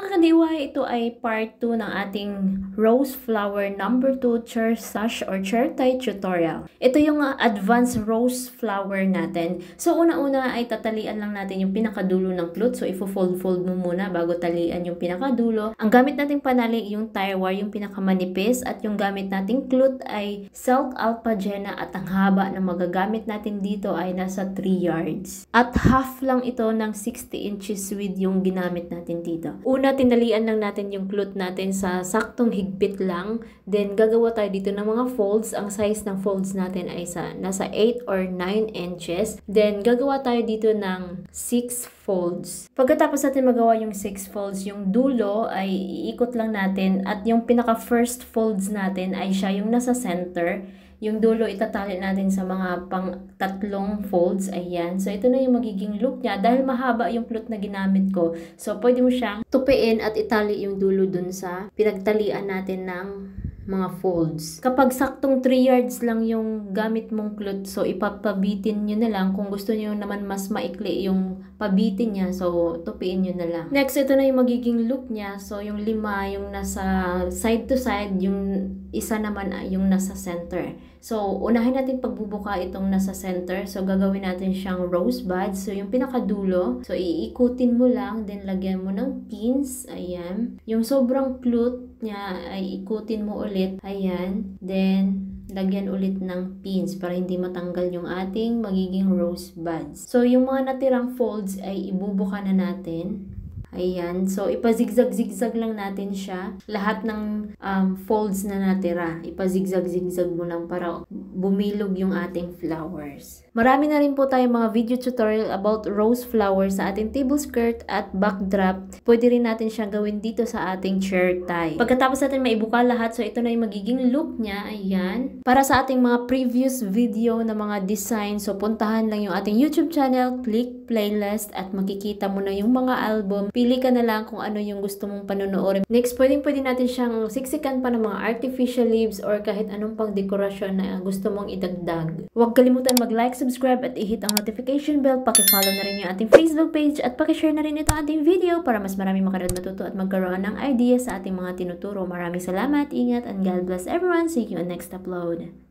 ka-DIY, ito ay part 2 ng ating rose flower number 2 chair sash or chair tie tutorial. Ito yung advanced rose flower natin. So una-una ay tatalian lang natin yung pinakadulo ng cloth. So ifo-fold-fold mo muna bago talian yung pinakadulo. Ang gamit nating panali yung tie wire, yung pinakamanipis, at yung gamit nating cloth ay silk alpagena, at ang haba na magagamit natin dito ay nasa 3 yards. At half lang ito ng 60 inches width yung ginamit natin dito. Una, tinalian lang natin yung cloth natin sa saktong higpit lang. Then, gagawa tayo dito ng mga folds. Ang size ng folds natin ay nasa 8 or 9 inches. Then, gagawa tayo dito ng 6 folds. Pagkatapos natin magawa yung 6 folds, yung dulo ay iikot lang natin. At yung pinaka-first folds natin ay siya yung nasa center. Yung dulo itatali natin sa mga tatlong folds. Ayan. So, ito na yung magiging look niya. Dahil mahaba yung cloth na ginamit ko. So, pwede mo siyang tupiin at itali yung dulo dun sa pinagtalian natin ng mga folds. Kapag saktong 3 yards lang yung gamit mong cloth, so ipapabitin nyo na lang. Kung gusto nyo naman mas maikli yung pabitin niya, so tupiin nyo na lang. Next, ito na yung magiging look niya. So, yung 5, yung nasa side to side, yung isa naman yung nasa center. So, unahin natin pagbubuka itong nasa center. So, gagawin natin siyang rose buds. So, yung pinakadulo, so iikutin mo lang, then lagyan mo ng pins. Ayan. Yung sobrang cloth niya ay ikutin mo ulit. Ayan. Then, lagyan ulit ng pins para hindi matanggal yung ating magiging rose buds. So, yung mga natirang folds ay ibubuka na natin. Ayan. So, ipazigzag-zigzag lang natin siya. Lahat ng folds na natira, ipazigzag-zigzag mo lang para bumilog yung ating flowers. Marami na rin po tayong mga video tutorial about rose flowers sa ating table skirt at backdrop. Pwede rin natin siyang gawin dito sa ating chair tie. Pagkatapos natin maibuka lahat, so ito na yung magiging look niya. Ayan. Para sa ating mga previous video na mga design, so puntahan lang yung ating YouTube channel, click playlist, at makikita mo na yung mga album. Pili ka na lang kung ano yung gusto mong panonoorin. Next, pwede natin siyang siksikan pa ng mga artificial leaves or kahit anong pang dekorasyon na gusto mong idagdag. Huwag kalimutan mag-like, subscribe, at i-hit ang notification bell. Paki-follow na rin yung ating Facebook page at paki-share na rin ito ating video para mas marami makaroon matuto at magkaroon ng idea sa ating mga tinuturo. Maraming salamat, ingat, and God bless everyone. See you on next upload.